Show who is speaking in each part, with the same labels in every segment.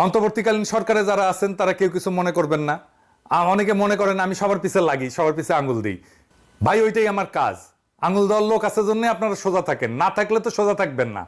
Speaker 1: অন্তর্বর্তীকালীন সরকারে যারা আছেন তারা কেউ কিছু মনে করবেন না। অনেকে মনে করেন আমি সবার পিছে লাগি, সবার পিছে আঙুল দিই। ভাই, ওইটাই আমার কাজ। আঙুল দেওয়ার লোক আছে জন্য আপনারা সোজা থাকেন, না থাকলে তো সোজা থাকবেন না।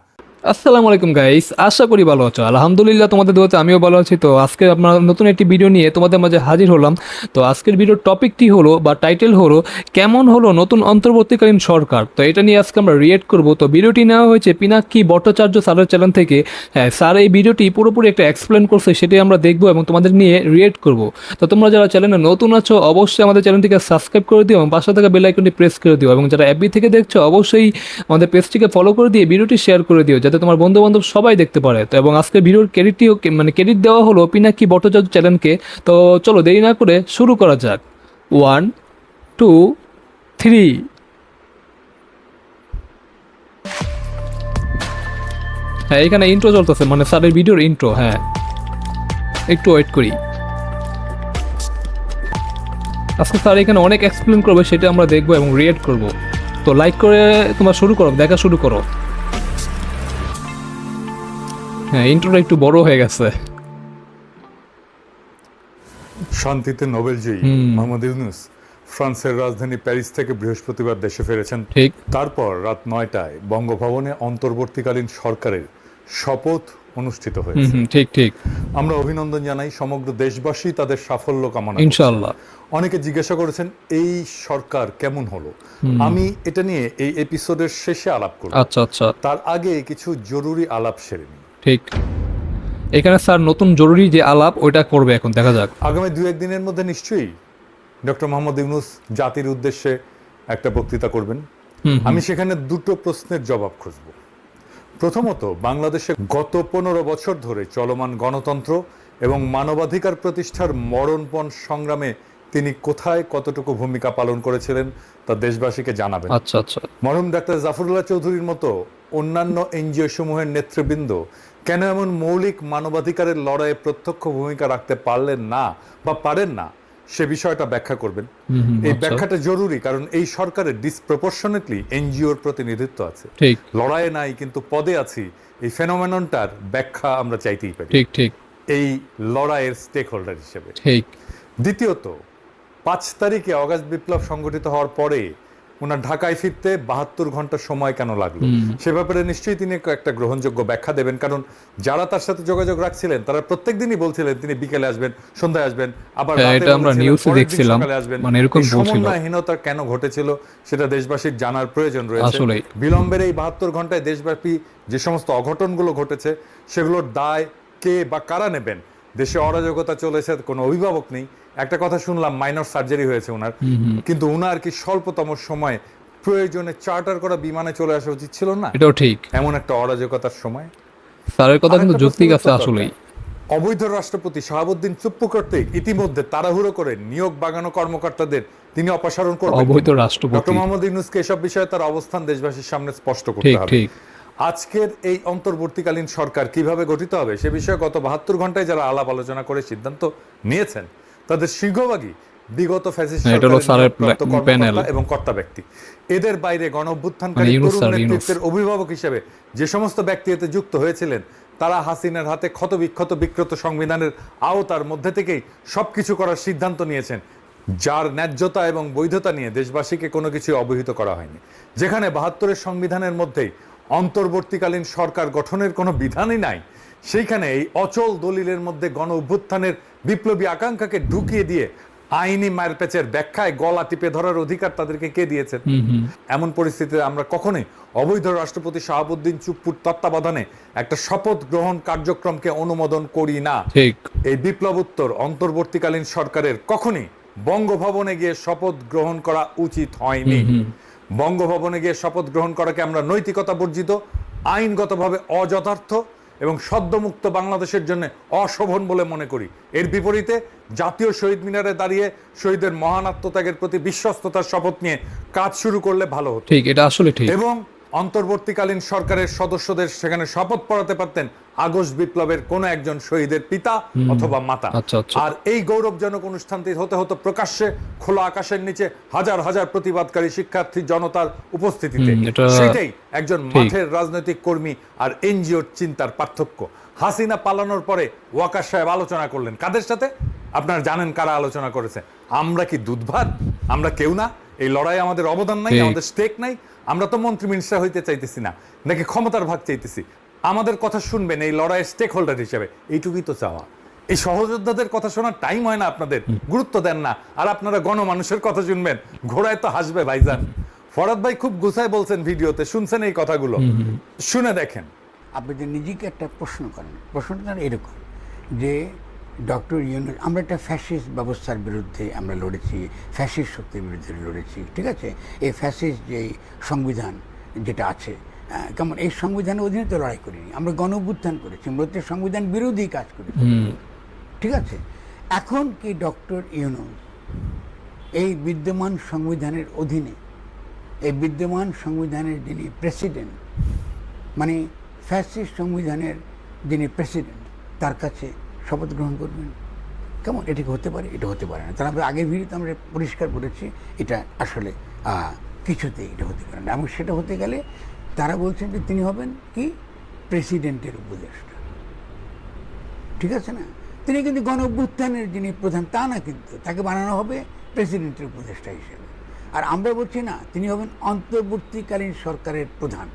Speaker 2: আসসালামু আলাইকুম গাইস, আশা করি ভালো আছো। আলহামদুলিল্লাহ তোমাদের দোয়াতে আমিও ভালো আছি। তো আজকে আপনার নতুন একটি ভিডিও নিয়ে তোমাদের মাঝে হাজির হলাম। তো আজকের ভিডিওর টপিকটি হলো বা টাইটেল হলো কেমন হলো নতুন অন্তর্বর্তীকালীন সরকার। তো এটা নিয়ে আজকে আমরা রিয়েক্ট করব। তো ভিডিওটি নেওয়া হয়েছে পিনাক্কি ভট্টাচার্য স্যারের চ্যানেল থেকে। হ্যাঁ, স্যার এই ভিডিওটি পুরোপুরি একটা এক্সপ্লেন করছে, সেটাই আমরা দেখবো এবং তোমাদের নিয়ে রিয়েক্ট করব। তো তোমরা যারা চ্যানেলে নতুন আছো অবশ্যই আমাদের চ্যানেলটিকে সাবস্ক্রাইব করে দিও এবং পাশে থাকা বেল আইকনটি প্রেস করে দিও, এবং যারা এফবি থেকে দেখছো অবশ্যই আমাদের পেজটিকে ফলো করে দিয়ে ভিডিওটি শেয়ার করে দিও যাতে তোমার বন্ধু বান্ধব সবাই দেখতে পারে। তো এবং আজকে ভিডিওর ক্রেডিটটিও ক্রেডিট দেওয়া হলো পিনাক্কি ভট্টাচার্য চ্যানেলকে। তো চলো দেরি না করে শুরু করা যাক। 1 2 3। হ্যাঁ, এখানে ইন্ট্রো চলতেছে, মানে স্যারের ভিডিওর ইন্ট্রো। হ্যাঁ, একটু ওয়েট করি। আজকে স্যার এখানে অনেক এক্সপ্লেন করবে, সেটা আমরা দেখবো এবং রিয়েক্ট করব। তো লাইক করে তোমরা শুরু করো, দেখা শুরু করো। হ্যাঁ, ইন্ট্রোটা একটু বড় হয়ে গেছে।
Speaker 1: শান্তিতে নোবেলজয়ী মোহাম্মদ ইউনূস ফ্রান্সের রাজধানী প্যারিস থেকে বৃহস্পতিবার দেশে ফিরেছেন।
Speaker 2: ঠিক।
Speaker 1: তারপর রাত ৯টায় বঙ্গভবনে অন্তর্বর্তীকালীন সরকারের শপথ অনুষ্ঠিত হয়েছে।
Speaker 2: ঠিক ঠিক।
Speaker 1: আমরা অভিনন্দন জানাই, সমগ্র দেশবাসী তাদের সাফল্য কামনা করছে।
Speaker 2: ইনশাআল্লাহ।
Speaker 1: অনেকে জিজ্ঞাসা করেছেন এই সরকার কেমন হলো। আমি এটা নিয়ে এই এপিসোডের শেষে আলাপ করব।
Speaker 2: আচ্ছা আচ্ছা।
Speaker 1: তার আগে কিছু জরুরি আলাপ সেরে নিই।
Speaker 2: ঠিক। এখানে স্যার নতুন জরুরি যে আলাপ ওইটা করবে, এখন দেখা যাক।
Speaker 1: আগামী ২-১ দিনের মধ্যে নিশ্চয়ই ডক্টর মোহাম্মদ ইউনূস জাতির উদ্দেশ্যে একটা বক্তৃতা করবেন। আমি সেখানে দুটো প্রশ্নের জবাব খুঁজব। প্রথমত, বাংলাদেশে গত ১৫ বছর ধরে চলমান গণতন্ত্র এবং মানবাধিকার প্রতিষ্ঠার মরণপণ সংগ্রামে তিনি কোথায় কতটুকু ভূমিকা পালন করেছিলেন তা দেশবাসীকে জানাবেন।
Speaker 2: আচ্ছা আচ্ছা।
Speaker 1: মরহুম ডাক্তার জাফরুল্লাহ চৌধুরীর মতো অন্যান্য এনজিও সমূহের নেতৃবৃন্দ কেন এমন মৌলিক মানবাধিকারের লড়াইয়ে প্রত্যক্ষ ভূমিকা রাখতে পারলেন না বা পারেন না, সে বিষয়টা ব্যাখ্যা করবেন। এই ব্যাখ্যাটা জরুরি, কারণ এই সরকারের ডিসপ্রপোর্শনেটলি এনজিওর প্রতিনিধিত্ব আছে।
Speaker 2: ঠিক।
Speaker 1: লড়াইয়ে নাই কিন্তু পদে আছি, এই ফেনোমেননটার ব্যাখ্যা আমরা চাইতেই পারি
Speaker 2: ঠিক ঠিক।
Speaker 1: এই লড়াইয়ের স্টেক হোল্ডার হিসেবে।
Speaker 2: ঠিক।
Speaker 1: দ্বিতীয়ত, ৫ তারিখে অগাস্ট বিপ্লব সংগঠিত হওয়ার পরে ওনার ঢাকায় ফিরতে ৭২ ঘন্টা সময় কেন লাগলো, সে ব্যাপারে নিশ্চয়ই তিনি একটা গ্রহণযোগ্য ব্যাখ্যা দেবেন। কারণ যারা তার সাথে যোগাযোগ রাখছিলেন তারা প্রত্যেক দিনই বলছিলেন তিনি বিকেলে আসবেন, সন্ধ্যায় আসবেন, আবার
Speaker 2: এটা আমরা নিউজে দেখছিলাম, মানে এরকম বলছিল।
Speaker 1: সমন্বয়হীনতা কেন ঘটেছিল সেটা দেশবাসীর জানার প্রয়োজন রয়েছে। বিলম্বের এই ৭২ ঘন্টায় দেশব্যাপী যে সমস্ত অঘটনগুলো ঘটেছে সেগুলোর দায় কে বা কারা নেবেন? দেশে অরাজকতা চলেছে, কোনো অভিভাবক নেই। একটা কথা শুনলাম, মাইনর সার্জারি হয়েছে ওনার, কিন্তু ওনার কি স্বল্পতম সময়ে প্রয়োজনে চার্টার করা বিমানে চলে আসা উচিত ছিল না?
Speaker 2: এটাও ঠিক।
Speaker 1: এমন একটা অরাজকতার সময়
Speaker 2: স্যারের কথা কিন্তু যুক্তি আছে আসলেই।
Speaker 1: অবৈধ রাষ্ট্রপতি শাহাবুদ্দিন চুপ্পু কর্তৃক ইতিমধ্যে তাড়াহুড়ো করে নিয়োগ বাগানো কর্মকর্তাদের তিনি অপসারণ করবেন।
Speaker 2: অবৈধ রাষ্ট্রপতি
Speaker 1: ডক্টর মোহাম্মদ ইউনূসকে এসব বিষয়ে তার অবস্থান দেশবাসীর সামনে স্পষ্ট করতে হবে। আজকের এই অন্তর্বর্তীকালীন সরকার কিভাবে গঠিত হবে সে বিষয়ে গত ৭২ ঘন্টায় যারা আলাপ আলোচনা করে সিদ্ধান্ত নিয়েছেন তাদের সিংহভাগই বিগত ফ্যাসিস্ট সরকারের এবং কর্তা ব্যক্তি। এদের বাইরে গণ অভ্যুত্থানকারী তরুণ নেতৃত্বের অভিভাবক হিসেবে যে সমস্ত ব্যক্তি এতে যুক্ত হয়েছিলেন তারা হাসিনার হাতে ক্ষত বিক্ষত বিকৃত সংবিধানের আওতার মধ্যে থেকেই সবকিছু করার সিদ্ধান্ত নিয়েছেন, যার ন্যায্যতা এবং বৈধতা নিয়ে দেশবাসীকে কোনো কিছু অবহিত করা হয়নি। যেখানে ৭২-এর সংবিধানের মধ্যেই অন্তর্বর্তীকালীন সরকার গঠনের কোনো বিধানই নাই, সেইখানে এই অচল দলিলের মধ্যে গণ অভ্যুত্থানের বিপ্লবী আকাঙ্ক্ষাকে ঢুকিয়ে দিয়ে আইনি মায়ের পেঁচের ব্যাখ্যায় গলা টিপে ধরার অধিকার তাদেরকে কে দিয়েছেন? এমন পরিস্থিতিতে আমরা কখনোই অবৈধ রাষ্ট্রপতি শাহাবুদ্দিন চুপ্পুর তত্ত্বাবধানে একটা শপথ গ্রহণ কার্যক্রমকে অনুমোদন করি না। এই বিপ্লবোত্তর অন্তর্বর্তীকালীন সরকারের কখনই বঙ্গভবনে গিয়ে শপথ গ্রহণ করা উচিত হয়নি। বঙ্গভবনে গিয়ে শপথ গ্রহণ করাকে আমরা নৈতিকতা বর্জিত, আইনগতভাবে অযথার্থ এবং সদ্যমুক্ত বাংলাদেশের জন্য অশোভন বলে মনে করি। এর বিপরীতে জাতীয় শহীদ মিনারে দাঁড়িয়ে শহীদের মহান আত্মত্যাগের প্রতি বিশ্বস্ততার শপথ নিয়ে কাজ শুরু করলে ভালো হতো।
Speaker 2: ঠিক, এটা আসলে ঠিক। এবং
Speaker 1: অন্তর্বর্তীকালীন সরকারের সদস্যদের সেখানে শপথ পড়াতে পারতেন আগস্ট বিপ্লবের কোন একজন শহীদের পিতা অথবা মাতা। আর এই গৌরবজনক অনুষ্ঠানটি হতে হতো প্রকাশ্যে খোলা আকাশের নিচে হাজার হাজার প্রতিবাদকারী শিক্ষার্থী জনতার উপস্থিতিতে। সেটাই একজন মাঠের রাজনৈতিক কর্মী আর এনজিওর চিন্তার পার্থক্য। হাসিনা পালানোর পরে ওয়াকার সাহেব আলোচনা করলেন কাদের সাথে? আপনারা জানেন কারা আলোচনা করেছে। আমরা কি দুধভাত? আমরা কেউ না? এই লড়াই আমাদের অবদান নাই, আমাদের স্টেক নাই? আমরা তো মন্ত্রী মিনিস্টার হইতে চাইতেছি না, নাকি ক্ষমতার ভাগ চাইতেছি? আমাদের কথা শুনবেন এই লড়াইয়ের স্টেক হোল্ডার হিসেবে, এইটুকুই তো চাওয়া। এই সহযোদ্ধাদের কথা শোনার টাইম হয় না আপনাদের, গুরুত্ব দেন না, আর আপনারা গণমানুষের কথা শুনবেন। ঘোড়ায় তো হাসবে ভাইজান। ফরাদ ভাই খুব গুছায় বলছেন ভিডিওতে, শুনছেন এই কথাগুলো, শুনে দেখেন।
Speaker 3: আপনি যে নিজেকে একটা প্রশ্ন করেন, প্রশ্নটা এরকম যে ডক্টর ইউনূস, আমরা একটা ফ্যাসিস্ট ব্যবস্থার বিরুদ্ধে আমরা লড়েছি, ফ্যাসিস্ট শক্তির বিরুদ্ধে লড়েছি, ঠিক আছে? এই ফ্যাসিস্ট যে সংবিধান যেটা আছে, কেমন এই সংবিধানের অধীনে তো লড়াই করিনি, আমরা গণ অভ্যুত্থান করেছি, মূলত সংবিধান বিরোধী কাজ করেছি, ঠিক আছে? এখন কি ডক্টর ইউনূস এই বিদ্যমান সংবিধানের অধীনে, এই বিদ্যমান সংবিধানের যিনি প্রেসিডেন্ট, মানে ফ্যাসিস্ট সংবিধানের যিনি প্রেসিডেন্ট, তার কাছে শপথ গ্রহণ করবেন? কেমন এটা হতে পারে? এটা হতে পারে না। তাহলে আমরা আগের ভিডিওতে আমরা পরিষ্কার করেছি এটা আসলে কিছুতেই এটা হতে পারে না। এবং সেটা হতে গেলে তারা বলছেন যে তিনি হবেন কি প্রেসিডেন্টের উপদেষ্টা, ঠিক আছে না? তিনি কিন্তু গণ অভ্যুত্থানের যিনি প্রধান তা না, কিন্তু তাকে বানানো হবে প্রেসিডেন্টের উপদেষ্টা হিসেবে। আর আমরা বলছি না, তিনি হবেন অন্তর্বর্তীকালীন সরকারের প্রধান।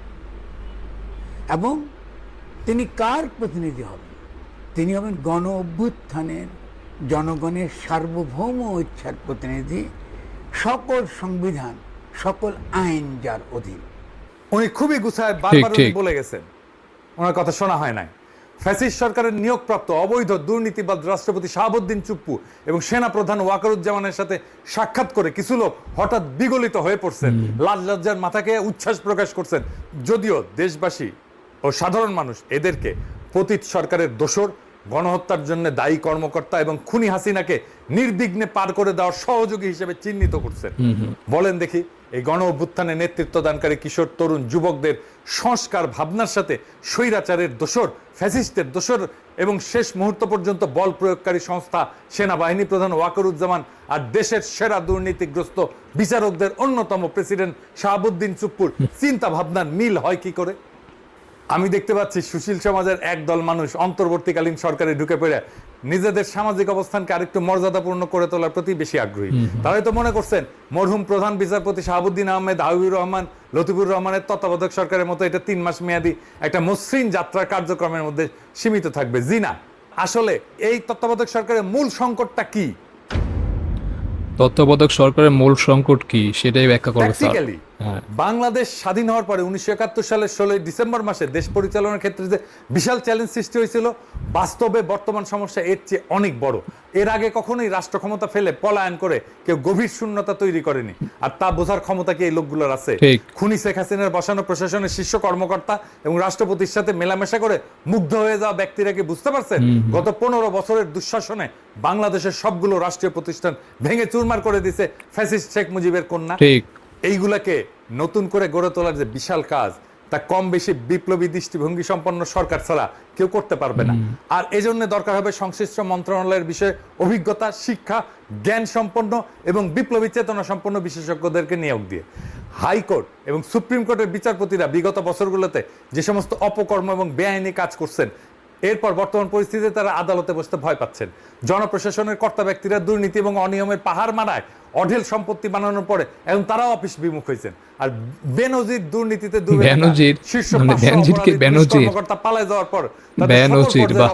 Speaker 3: এবং তিনি কার প্রতিনিধি হবেন? তিনি হবেন গণ অভ্যুত্থানের জনগণের সার্বভৌম ইচ্ছার প্রতিনিধি, সকল সংবিধান, সকল আইন যার অধীন।
Speaker 1: উনি খুবই গুছায় বারবার বলে গেছেন, ওনার কথা শোনা হয় নাই। ফ্যাসিস্ট সরকারের নিয়োগপ্রাপ্ত অবৈধ দুর্নীতিবাদ রাষ্ট্রপতি শাহাবুদ্দিন চুপ্পু এবং সেনাপ্রধান ওয়াকারুজ্জামানের সাথে সাক্ষাৎ করে কিছু লোক হঠাৎ বিগলিত হয়ে পড়ছেন, লাজ লজ্জার মাথাকে উচ্ছ্বাস প্রকাশ করছেন। যদিও দেশবাসী ও সাধারণ মানুষ এদেরকে পতিত সরকারের দোসর, গণহত্যার জন্য দায়ী কর্মকর্তা এবং খুনি হাসিনাকে নির্বিঘ্নে পার করে দেওয়ার সহযোগী হিসেবে চিহ্নিত করছেন। বলেন দেখি, এই গণ অভ্যুত্থানে নেতৃত্ব দানকারী কিশোর তরুণ যুবকদের সংস্কার ভাবনার সাথে স্বৈরাচারের দোসর, ফ্যাসিস্টের দোসর এবং শেষ মুহূর্ত পর্যন্ত বল প্রয়োগকারী সংস্থা সেনাবাহিনী প্রধান ওয়াকারুজ্জামান আর দেশের সেরা দুর্নীতিগ্রস্ত বিচারকদের অন্যতম প্রেসিডেন্ট শাহাবুদ্দিন চুপ্পুর চিন্তা ভাবনার মিল হয় কি করে? আমি দেখতে পাচ্ছি সুশীল সমাজের একদল মানুষ অন্তর্বর্তীকালীন সরকারে ঢুকে পড়ে নিজেদের সামাজিক অবস্থানকে আরেকটু মর্যাদাপূর্ণ করে তোলার প্রতি বেশি আগ্রহী। তারাই তো মনে করছেন মরহুম প্রধান বিচারপতি শাহাবুদ্দিন আহমেদ, হাবিবুর রহমান, লতিফুর রহমানের তত্ত্বাবধায়ক সরকারের মতো এটা 3 মাস মেয়াদী একটা মসৃণ যাত্রার কার্যক্রমের মধ্যে সীমিত থাকবে। জি না, আসলে এই তত্ত্বাবধায়ক সরকারের মূল সংকটটা কি?
Speaker 2: তত্ত্বাবধায়ক সরকারের মূল সংকট কি সেটাই ব্যাখ্যা করবে স্যার।
Speaker 1: বাংলাদেশ স্বাধীন হওয়ার পরে 1971 সালের 16 ডিসেম্বর মাসে দেশ পরিচালনার ক্ষেত্রে যে বিশাল চ্যালেঞ্জ সৃষ্টি হয়েছিল, বাস্তবে বর্তমান সমস্যা এর চেয়ে অনেক বড়। এর আগে কখনোই রাষ্ট্র ক্ষমতা ফেলে পলায়ন করে কেউ গভীর শূন্যতা তৈরি করেনি, আর তা বোঝার ক্ষমতা কি এই লোকগুলোর আছে? খুনি শেখ হাসিনার বসানো প্রশাসনের শীর্ষ কর্মকর্তা এবং রাষ্ট্রপতির সাথে মেলামেশা করে মুগ্ধ হয়ে যাওয়া ব্যক্তিরা কি বুঝতে পারছেন গত 15 বছরের দুঃশাসনে বাংলাদেশের সবগুলো রাষ্ট্রীয় প্রতিষ্ঠান ভেঙে চুরমার করে দিছে ফ্যাসিস্ট শেখ মুজিবের কন্যা? এইগুলাকে নতুন করে গড়ে তোলার যে বিশাল কাজ, তা কম বেশি বিপ্লবী দৃষ্টিভঙ্গি সম্পন্ন সরকার ছাড়া কেউ করতে পারবে না। আর এজন্য দরকার হবে সংশ্লিষ্ট মন্ত্রণালয়ের বিষয়ে অভিজ্ঞতা, শিক্ষা, জ্ঞান সম্পন্ন এবং বিপ্লবী চেতনা সম্পন্ন বিশেষজ্ঞদেরকে নিয়োগ দিয়ে। হাইকোর্ট এবং সুপ্রিম কোর্টের বিচারপতিরা বিগত বছরগুলোতে যে সমস্ত অপকর্ম এবং বেআইনি কাজ করছেন, এরপর বর্তমান পরিস্থিতিতে তারা আদালতে বসতে ভয় পাচ্ছেন। জনপ্রশাসনের কর্তা ব্যক্তিরা দুর্নীতি এবং অনিয়মের পাহাড় মারায় অঢেল সম্পত্তি বানানোর পরে এখন তারাও অফিস বিমুখ হয়েছেন। আর বেনজির দুর্নীতিতে শীর্ষ কর্মকর্তা পালায় যাওয়ার পর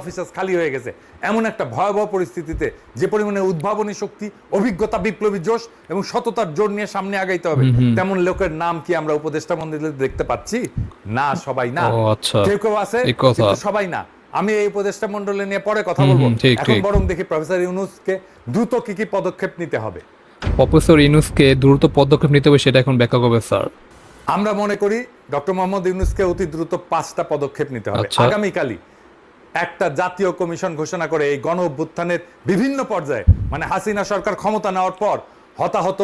Speaker 1: অফিস খালি হয়ে গেছে। এমন একটা ভয়াবহ পরিস্থিতিতে যে পরিমাণে উদ্ভাবনী শক্তি, অভিজ্ঞতা, বিপ্লবী জোশ এবং সততার জোর নিয়ে সামনে আগাইতে হবে, তেমন লোকের নাম কি আমরা উপদেষ্টা মন্ডলীতে দেখতে পাচ্ছি? না, সবাই না। কেউ কেউ আছে, কিন্তু সবাই না। আমি এই উপদেষ্টা মন্ডলী নিয়ে পরে কথা বলবো। এখন বরং দেখি প্রফেসর ইউনূসকে দ্রুত কি কি পদক্ষেপ নিতে হবে।
Speaker 2: প্রফেসর ইউনূসকে দ্রুত পদক্ষেপ নিতে হবে, সেটা এখন ব্যাখ্যা করবে স্যার।
Speaker 1: আমরা মনে করি ডক্টর মোহাম্মদ ইউনূসকে অতি দ্রুত 5টা পদক্ষেপ নিতে হবে। আগামীকালই একটা জাতীয় কমিশন ঘোষণা করে এই গণ অভ্যুত্থানের বিভিন্ন পর্যায়ে, মানে হাসিনা সরকার ক্ষমতা নেওয়ার পর হতাহত,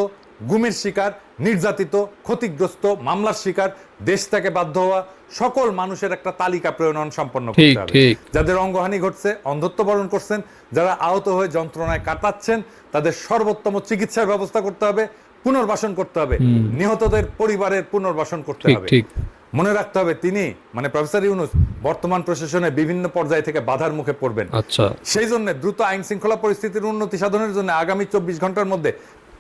Speaker 1: গুমের শিকার, নির্যাতিত, ক্ষতিগ্রস্ত, মামলার শিকার, দেশ থেকে বাধ্য হওয়া সকল মানুষের একটা তালিকা প্রণয়ন সম্পন্ন করতে হবে। যাদের অঙ্গহানি ঘটছে, অন্ধত্ব বরণ করছেন, যারা আহত হয়ে যন্ত্রণায় কাটাচ্ছেন, তাদের সর্বোত্তম চিকিৎসার ব্যবস্থা করতে হবে, পুনর্বাসন করতে হবে, নিহতদের পরিবারের পুনর্বাসন করতে হবে। মনে রাখতে হবে তিনি মানে প্রফেসর ইউনূস বর্তমান প্রশাসনের বিভিন্ন পর্যায় থেকে বাধার মুখে পড়বেন।
Speaker 2: আচ্ছা,
Speaker 1: সেই জন্য দ্রুত আইন শৃঙ্খলা পরিস্থিতির উন্নতি সাধনের জন্য আগামী 24 ঘন্টার মধ্যে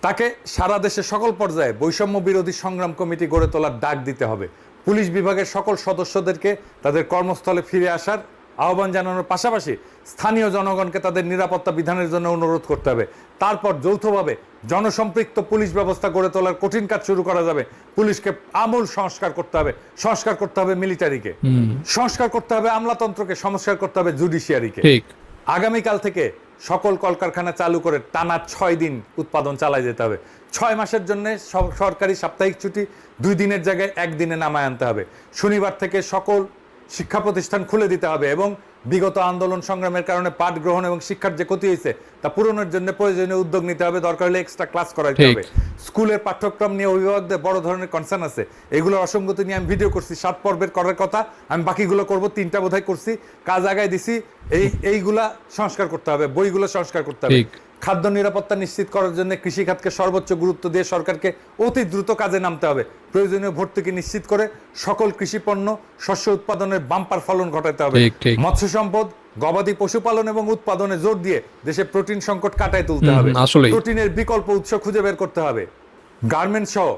Speaker 1: তাকে সারা দেশের সকল পর্যায়ে বৈষম্য বিরোধী সংগ্রাম কমিটি গড়ে তোলার ডাক দিতে হবে। পুলিশ বিভাগের সকল সদস্যদেরকে তাদের কর্মস্থলে ফিরে আসার আহ্বান জানানোর পাশাপাশি স্থানীয় জনগণকে তাদের নিরাপত্তা বিধানের জন্য অনুরোধ করতে হবে। তারপর যৌথভাবে জনসম্পৃক্ত পুলিশ ব্যবস্থা গড়ে তোলার কঠিন কাজ শুরু করা যাবে। পুলিশকে আমূল সংস্কার করতে হবে, সংস্কার করতে হবে মিলিটারিকে, সংস্কার করতে হবে আমলাতন্ত্রকে, সংস্কার করতে হবে জুডিশিয়ারিকে।
Speaker 2: ঠিক।
Speaker 1: আগামীকাল থেকে সকল কলকারখানা চালু করে টানা 6 দিন উৎপাদন চালায় যেতে হবে। 6 মাসের জন্য সরকারি সাপ্তাহিক ছুটি 2 দিনের জায়গায় 1 দিনে নামায় আনতে হবে। শনিবার থেকে সকল শিক্ষা প্রতিষ্ঠান খুলে দিতে হবে এবং বিগত আন্দোলন সংগ্রামের কারণে পাঠ গ্রহণ এবং শিক্ষার যে ক্ষতি হয়েছে তা পূরণের জন্য প্রয়োজনীয় উদ্যোগ নিতে হবে। দরকার হলে এক্সট্রা ক্লাস করাইতে হবে। স্কুলের পাঠ্যক্রম নিয়ে অভিভাবকদের বড় ধরনের কনসার্ন আছে, এগুলোর অসঙ্গতি নিয়ে আমি ভিডিও করছি। 7 পর্বের করার কথা, আমি বাকিগুলো করব, 3টা বোধহয় করছি, কাজ আগায় দিছি। এইগুলা সংস্কার করতে হবে, বইগুলো সংস্কার করতে হবে। খাদ্য নিরাপত্তা নিশ্চিত করার জন্য কৃষি খাতকে সর্বোচ্চ গুরুত্ব দিয়ে সরকারকে অতি দ্রুত কাজে নামতে হবে। প্রয়োজনীয় ভর্তুকি নিশ্চিত করে সকল কৃষি পণ্য শস্য উৎপাদনের বাম্পার ফলন ঘটাতে হবে। মৎস্য সম্পদ, গবাদি পশুপালন এবং উৎপাদনে জোর দিয়ে দেশে প্রোটিন সংকট কাটায় তুলতে হবে। প্রোটিনের বিকল্প উৎস খুঁজে বের করতে হবে। গার্মেন্টস সহ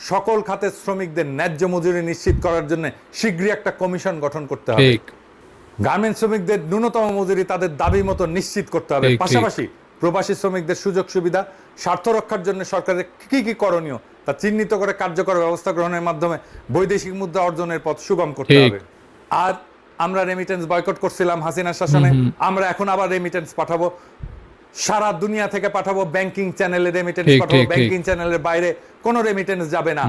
Speaker 1: সকল খাতের শ্রমিকদের ন্যায্য মজুরি নিশ্চিত করার জন্য শীঘ্রই একটা কমিশন গঠন করতে হবে। গার্মেন্টস শ্রমিকদের ন্যূনতম মজুরি তাদের দাবি মতো নিশ্চিত করতে হবে। পাশাপাশি প্রবাসী শ্রমিকদের সুযোগ সুবিধা স্বার্থ রক্ষার জন্য সরকারের কি কি করণীয় তা চিহ্নিত করে কার্যকর ব্যবস্থা গ্রহণের মাধ্যমে বৈদেশিক মুদ্রা অর্জনের পথ সুগম করতে হবে। আর আমরা রেমিটেন্স বয়কট করছিলাম হাসিনার শাসনে, আমরা এখন আবার রেমিটেন্স পাঠাবো, সারা দুনিয়া থেকে পাঠাবো। ব্যাংকিং চ্যানেলে রেমিটেন্স পাঠাবো, ব্যাংকিং চ্যানেলের বাইরে কোনো রেমিটেন্স যাবে না।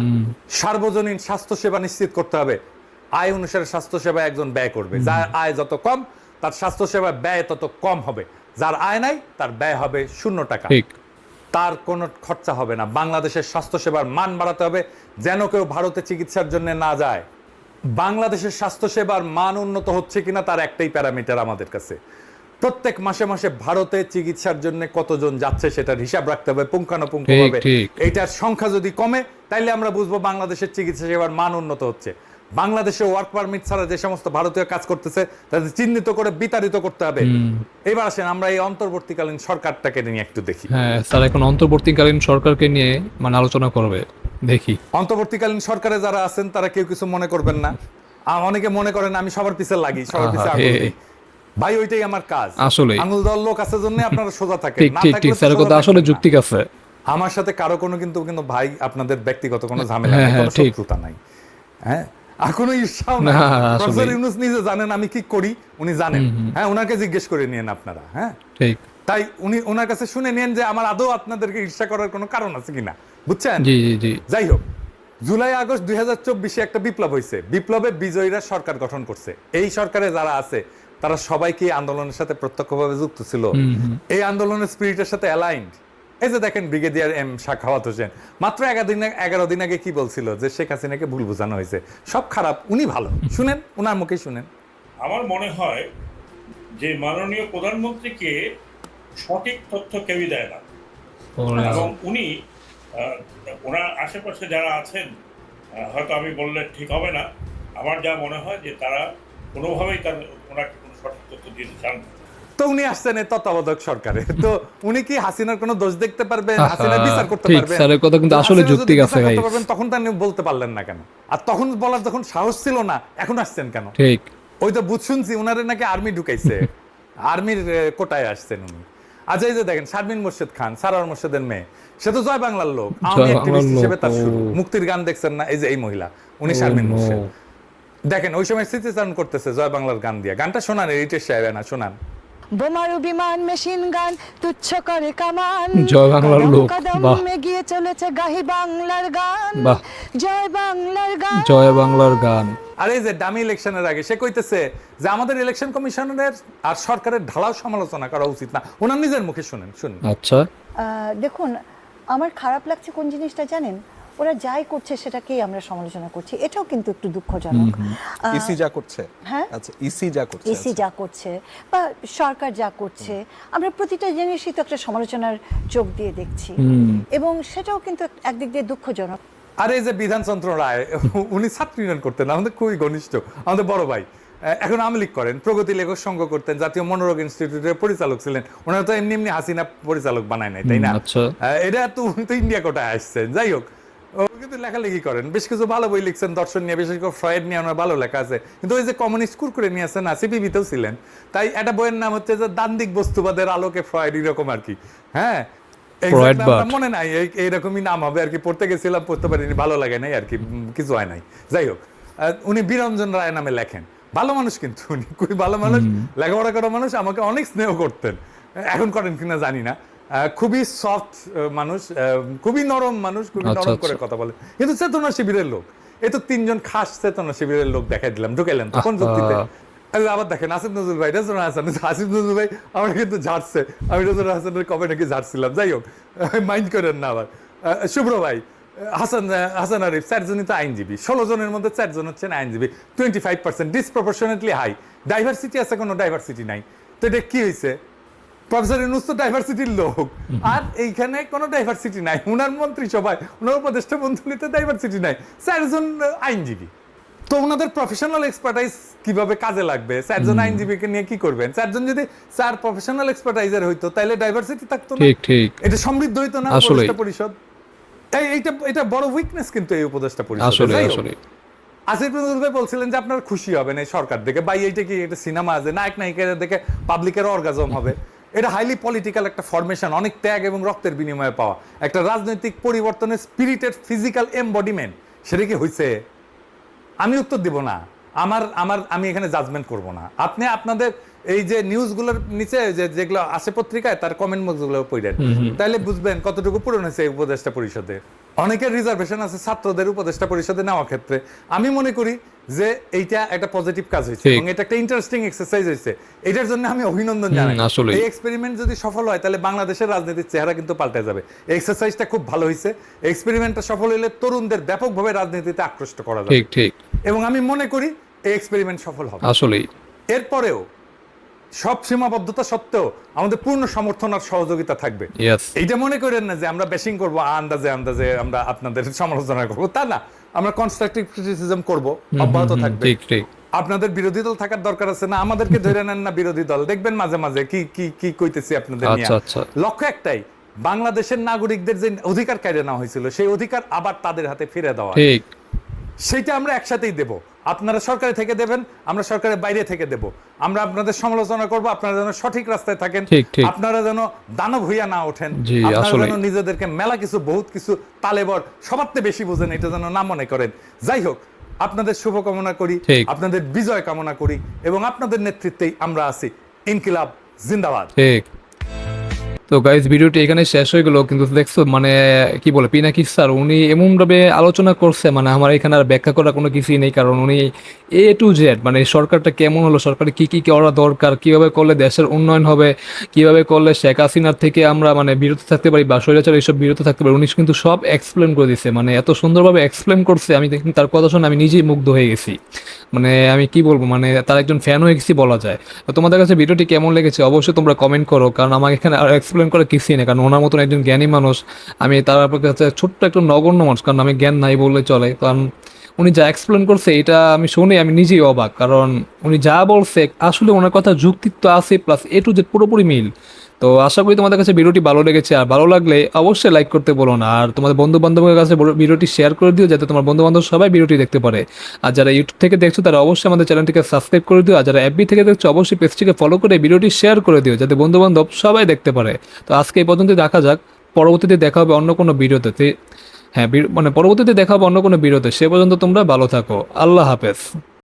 Speaker 1: সার্বজনীন স্বাস্থ্য সেবা নিশ্চিত করতে হবে। আয় অনুসারে স্বাস্থ্য সেবা একজন ব্যয় করবে, যার আয় যত কম তার স্বাস্থ্য সেবা ব্যয় তত কম হবে। যার আয় নাই তার ব্যয় হবে 0 টাকা, তার কোনো খরচা হবে না। বাংলাদেশের স্বাস্থ্যসেবার মান বাড়াতে হবে যেন কেউ ভারতে চিকিৎসার জন্য না যায়। বাংলাদেশের স্বাস্থ্যসেবার মান উন্নত হচ্ছে কিনা তার একটাই প্যারামিটার আমাদের কাছে, প্রত্যেক মাসে মাসে ভারতে চিকিৎসার জন্য কতজন যাচ্ছে সেটার হিসাব রাখতে হবে পুঙ্খানুপুঙ্খভাবে। এইটার সংখ্যা যদি কমে তাইলে আমরা বুঝবো বাংলাদেশের চিকিৎসা সেবার মান উন্নত হচ্ছে। বাংলাদেশে ওয়ার্ক পারমিট ছাড়া যে সমস্ত ভারতীয় কাজ করতেছে তাদের চিহ্নিত করে বিতাড়িত করতে হবে। এবার আসেন আমরা এই অন্তর্বর্তীকালীন সরকারটাকে নিয়ে একটু দেখি।
Speaker 2: হ্যাঁ স্যার, এখন অন্তর্বর্তীকালীন সরকারকে নিয়ে মানে আলোচনা করবে, দেখি।
Speaker 1: অন্তর্বর্তীকালীন সরকারে যারা আছেন তারা কেউ কিছু মনে করবেন না। অনেকে মনে করেন আমি সবার পিছে লাগি, সবার পিছে আঙুল দিই। ভাই ওইটাই আমার কাজ। আসলে আঙুল দেওয়ার লোক আছে জন্য আপনারা সোজা থাকেন, না থাকলে স্যার কথা আসলে যুক্তি আছে। আমার সাথে কারো কোনো কিন্তু ভাই আপনাদের ব্যক্তিগত কোনো ঝামেলা নেই, কোনো শত্রুতা নাই, হ্যাঁ, আর কোনো ঈর্ষাও না। প্রফেসর ইউনূস নিজে জানেন আমি কি করি, উনি জানেন। হ্যাঁ, ওনাকে জিজ্ঞেস করে নিয়েন আপনারা। হ্যাঁ ঠিক, তাই উনি ওনার কাছে শুনে নিয়েন যে আমার আদৌ আপনাদেরকে ঈর্ষা করার কোনো কারণ আছে কিনা, বুঝছেন? জি জি জি। যাই হোক, জুলাই আগস্ট 2024 একটা বিপ্লব হয়েছে, বিপ্লবে বিজয়ীরা সরকার গঠন করছে। এই সরকারে যারা আছে তারা সবাইকে আন্দোলনের সাথে প্রত্যক্ষভাবে যুক্ত ছিল, এই আন্দোলনের স্পিরিটের সাথে অ্যালাইন্ড। এই যে দেখেন ব্রিগেডিয়ার এম সাখাওয়াত হোসেন মাত্র 11 দিন আগে কি বলছিল যে শেখ হাসিনাকে ভুল বোঝানো হয়েছে, সব খারাপ, উনি ভালো। শুনেন, উনার মুখেই শুনেন।
Speaker 4: আমার মনে হয় যে মাননীয় প্রধানমন্ত্রীকে সঠিক তথ্য কেউই দেয় না, এবং উনি ওনার আশেপাশে যারা আছেন, হয়তো আমি বললে ঠিক হবে না, আমার যা মনে হয় যে তারা কোনোভাবেই ওনাকে কোনো সঠিক তথ্য দিতে চান না।
Speaker 1: তো উনি আসছেন তত্ত্বাবধায়ক সরকারে, তো উনি কি হাসিনার কোনো দোষ দেখতে পারবেন, হাসিনার বিচার করতে পারবেন? স্যারের কথা কিন্তু আসলে যুক্তি আছে ভাই। তখন তো আপনি বলতে পারলেন না কেন? আর তখন বলার যখন সাহস ছিল না, এখন আসছেন কেন? ঠিক, ওই তো বুঝ শুনছি উনারে নাকি আর্মি ঢুকাইছে, আর্মির কোটায় আসছেন উনি। আচ্ছা, এই যে দেখেন শারমিন মোর্শেদ খান, সারার মোর্শেদের মেয়ে, সে তো জয় বাংলার লোক, আওয়ামী অ্যাক্টিভিস্ট হিসেবে তার শুরু। মুক্তির গান দেখছেন না, এই যে এই মহিলা, উনি শারমিন মোর্শেদ। দেখেন ওই সময় স্মৃতিচারণ করতেছে জয় বাংলার গান দিয়া। গানটা শোনান, রিটেশ সাহেব না শোনান।
Speaker 5: বোমারু বিমান মেশিন গান তুচ্ছ করে কামান,
Speaker 2: জয় বাংলার লোক, বাহ,
Speaker 5: এগিয়ে চলেছে গাহি বাংলার গান,
Speaker 2: বাহ,
Speaker 5: জয় বাংলার গান,
Speaker 2: জয় বাংলার গান।
Speaker 1: আর এই যে ডামি ইলেকশনের আগে সে কইতেছে যে আমাদের ইলেকশন কমিশনের আর সরকারের ঢালাও সমালোচনা করা উচিত না। ওনার নিজের মুখে শুনেন, শুনুন।
Speaker 2: আচ্ছা,
Speaker 5: দেখুন আমার খারাপ লাগছে কোন জিনিসটা জানেন, ওরা যাই করছে সেটাকেই আমরা সমালোচনা করছি, এটাও কিন্তু একটু দুঃখজনক।
Speaker 6: ইসি যা করছে,
Speaker 5: হ্যাঁ
Speaker 6: আচ্ছা, ইসি যা করছে,
Speaker 5: ইসি যা করছে বা সরকার যা করছে, আমরা প্রতিটা জিনিসই তো একটা সমালোচনার চোখ দিয়ে দেখছি, এবং সেটাও কিন্তু একদিক দিয়ে দুঃখজনক।
Speaker 1: আর এই যে বিধানচন্দ্র রায়, উনি ছাত্র ইউনিয়ন করতেন, আমাদের খুবই ঘনিষ্ঠ, আমাদের বড় ভাই, এখন আওয়ামী লীগ করেন, প্রগতি লেখক সংঘ করতেন, জাতীয় মনোরোগ ইনস্টিটিউটের পরিচালক ছিলেন। ওনারা তো এমনি এমনি হাসিনা পরিচালক বানায় নাই, তাই না?
Speaker 2: আচ্ছা।
Speaker 1: এটা তো উনি তো ইন্ডিয়া কোটায় আসছেন। যাই হোক, ও কিন্তু লেখালেখি করেন, বেশ কিছু ভালো বই লিখছেন দর্শন নিয়ে, বিশেষ করে ফ্রয়েড নিয়ে ওনার ভালো লেখা আছে। কিন্তু ওই যে কমিউনিস্ট কুরকুরে নিয়ে আসেন, সিপিবিতেও ছিলেন, তাই একটা বইয়ের নাম হচ্ছে যে দান্দিক বস্তুবাদের আলোকে ফ্রয়েড, এরকম আর কি। হ্যাঁ, exactly আমার মনে নাই এইরকমই নাম হবে আর কি। পড়তে গেছিলাম, পড়তে পারিনি, ভালো লাগে নাই আর কি, কিছু হয় নাই। যাই হোক, উনি বীরঞ্জন রায় নামে লেখেন, ভালো মানুষ, কিন্তু উনি খুবই ভালো মানুষ, লেখাপড়া করা মানুষ, আমাকে অনেক স্নেহ করতেন, এখন করেন কিনা জানি না। খুবই সফট মানুষ, খুবই নরম মানুষ, খুবই নরম করে কথা বলে, কিন্তু চেতনা শিবিরের লোক। এই তো 3 জন খাস চেতনা শিবিরের লোক দেখাই দিলাম, ঢুকাইলাম তখন যুক্তিতে। আবার দেখেন আসিফ নজরুল ভাই, রেজওয়ান হাসান, আসিফ নজরুল ভাই আমার কিন্তু ঝাড়ছে, আমি রেজওয়ান হাসানের কবে নাকি ঝাড়ছিলাম। যাই হোক, মাইন্ড করেন না আবার। শুভ্র ভাই, হাসান আরিফ, 4 জনই তো আইনজীবী, 16 জনের মধ্যে 4 জন হচ্ছেন আইনজীবী, 25%, ডিসপ্রপোর্শনেটলি হাই। ডাইভার্সিটি আছে, কোনো ডাইভার্সিটি নাই। তো এটা কি হয়েছে? প্রফেসর ইউনূস তো ডাইভার্সিটির লোক, আর এইখানে কোনো ডাইভার্সিটি নাই। উনার মন্ত্রিসভায়, উনার উপদেষ্টা মন্ডলীতে ডাইভার্সিটি নাই, 4 জন আইনজীবী। তো ওনাদের প্রফেশনাল এক্সপার্টাইজ কিভাবে কাজে লাগবে? 4 জন আইনজীবীকে নিয়ে কি করবেন? 4 জন যদি 4 প্রফেশনাল এক্সপার্টাইজার হইতো, তাহলে ডাইভার্সিটি থাকতো না,
Speaker 2: ঠিক
Speaker 1: এটা সমৃদ্ধ হইতো না উপদেষ্টা পরিষদ। এটা বড় উইকনেস কিন্তু এই উপদেষ্টা পরিষদ।
Speaker 2: আসলে
Speaker 1: আসিফ নজরুল ভাই বলছিলেন যে আপনারা খুশি হবেন এই সরকার দেখে, ভাই এইটা কি এটা সিনেমা আছে, নায়ক নায়িকাদের দেখে পাবলিকের অর্গাজম হবে? এটা হাইলি পলিটিক্যাল একটা ফরমেশন, অনেক ত্যাগ এবং রক্তের বিনিময়ে পাওয়া একটা রাজনৈতিক পরিবর্তনের স্পিরিটেড ফিজিক্যাল এমবডিমেন্ট। সেটা কি হয়েছে? আমি উত্তর দিব না, আমি এখানে জাজমেন্ট করব না। আপনি আপনাদের এই যে নিউজগুলোর নিচে যেগুলো আসে পত্রিকায়, তার কমেন্ট বক্সগুলো পড়েন, তাহলে বুঝবেন কতটুকু পূরণ হয়েছে এই উপদেষ্টা পরিষদে। অনেকের রিজার্ভেশন আছে ছাত্রদের উপদেষ্টা পরিষদে নেওয়ার ক্ষেত্রে। আমি মনে করি যে এইটা একটা পজিটিভ কাজ হয়েছে এবং এটা একটা ইন্টারেস্টিং এক্সারসাইজ হয়েছে, এটার জন্য আমি অভিনন্দন জানাই। এই এক্সপেরিমেন্ট যদি সফল হয়, তাহলে বাংলাদেশের রাজনীতির চেহারা কিন্তু পাল্টে যাবে। এই এক্সারসাইজটা খুব ভালো হয়েছে। এক্সপেরিমেন্টটা সফল হলে তরুণদের ব্যাপকভাবে রাজনীতিতে আকৃষ্ট করা যাবে, ঠিক। এবং আমি মনে করি এই এক্সপেরিমেন্ট সফল হবে। আসলেই এরপরেও সব সীমাবদ্ধতা সত্ত্বেও আমাদের পূর্ণ সমর্থন আর সহযোগিতা থাকবে। এইটা মনে করেন না যে আমরা বেশিং করবো, আন্দাজে আমরা আপনাদের সমালোচনা করবো, তা না। আমরা কনস্ট্রাকটিভ ক্রিটিসিজম করবো, অব্যাহত থাকবে। আপনাদের বিরোধী দল থাকার দরকার আছে না, আমাদেরকে ধরে নেন না বিরোধী দল, দেখবেন মাঝে মাঝে কি কইতেছি আপনাদের নিয়ে। লক্ষ্য একটাই, বাংলাদেশের নাগরিকদের যে অধিকার কেড়ে নেওয়া হয়েছিল, সেই অধিকার আবার তাদের হাতে ফিরে দেওয়া, সেটা আমরা একসাথেই দেব। আপনারা সরকারে থেকে দেবেন, আমরা সরকারের বাইরে থেকে দেব। আমরা আপনাদের সমালোচনা করব, আপনারা যেন সঠিক রাস্তায় থাকেন, আপনারা যেন দানব হইয়া না ওঠেন, আপনারা যেন নিজেদেরকে মেলা কিছু বহুত কিছু তালেবর সবার চেয়ে বেশি বুঝেন, এটা যেন না মনে করেন। যাই হোক, আপনাদের শুভকামনা করি, আপনাদের বিজয় কামনা করি, এবং আপনাদের নেতৃত্বেই আমরা আছি। ইনকিলাব জিন্দাবাদ।
Speaker 2: তো গাইজ, ভিডিওটি এখানে শেষ হয়ে গেল, কিন্তু দেখছো মানে কি বলে পিনাকি স্যার, উনি এমনভাবে আলোচনা করছে, মানে আমার এখানে আর ব্যাখ্যা করা কোনো কিছুই নেই, কারণ উনি A to Z মানে সরকারটা কেমন হলো, সরকারে কি কি করা দরকার, কিভাবে করলে দেশের উন্নয়ন হবে, কিভাবে করলে শেখ হাসিনার থেকে আমরা মানে বিরত থাকতে পারি বা স্বৈরাচার এইসব বিরত থাকতে পারি, উনি কিন্তু সব এক্সপ্লেন করে দিচ্ছে। মানে এত সুন্দরভাবে এক্সপ্লেন করছে, আমি দেখি তার কথা শুনে আমি নিজেই মুগ্ধ হয়ে গেছি। মানে আমি কি বলবো, মানে তার একজন ফ্যান হয়ে গেছি বলা যায়। তো তোমাদের কাছে ভিডিওটি কেমন লেগেছে অবশ্যই তোমরা কমেন্ট করো, কারণ আমার এখানে আর এক্সপ্লেন করা কিছুই নেই, কারণ ওনার মতন একজন জ্ঞানী মানুষ, আমি তার কাছে ছোট্ট একটু নগণ্য মানুষ, কারণ আমি জ্ঞান নাই বললে চলে। কারণ উনি যা এক্সপ্লেন করছে এটা আমি শুনে আমি নিজেই অবাক, কারণ উনি যা বলছে আসলে ওনার কথা যুক্তিত্ব আছে, প্লাস A to Z পুরোপুরি মিল। তো আশা করি তোমাদের কাছে ভিডিওটি ভালো লেগেছে, আর ভালো লাগলে অবশ্যই লাইক করতে বলো না, আর তোমাদের বন্ধু বান্ধবের কাছে ভিডিওটি শেয়ার করে দিও, যাতে তোমার বন্ধু বান্ধব সবাই ভিডিওটি দেখতে পারে। আর যারা ইউটিউব থেকে দেখছো তারা অবশ্যই আমাদের চ্যানেলটিকে সাবস্ক্রাইব করে দিও, আর যারা FB থেকে দেখছো অবশ্যই পেজটিকে ফলো করে ভিডিওটি শেয়ার করে দিও, যাতে বন্ধু বান্ধব সবাই দেখতে পারে। তো আজকে এই পর্যন্ত দেখা যাক, পরবর্তীতে দেখা হবে অন্য কোনো ভিডিওতে। হ্যাঁ, মানে পরবর্তীতে দেখা হবে অন্য কোনো ভিডিওতে। সে পর্যন্ত তোমরা ভালো থাকো, আল্লাহ হাফেজ।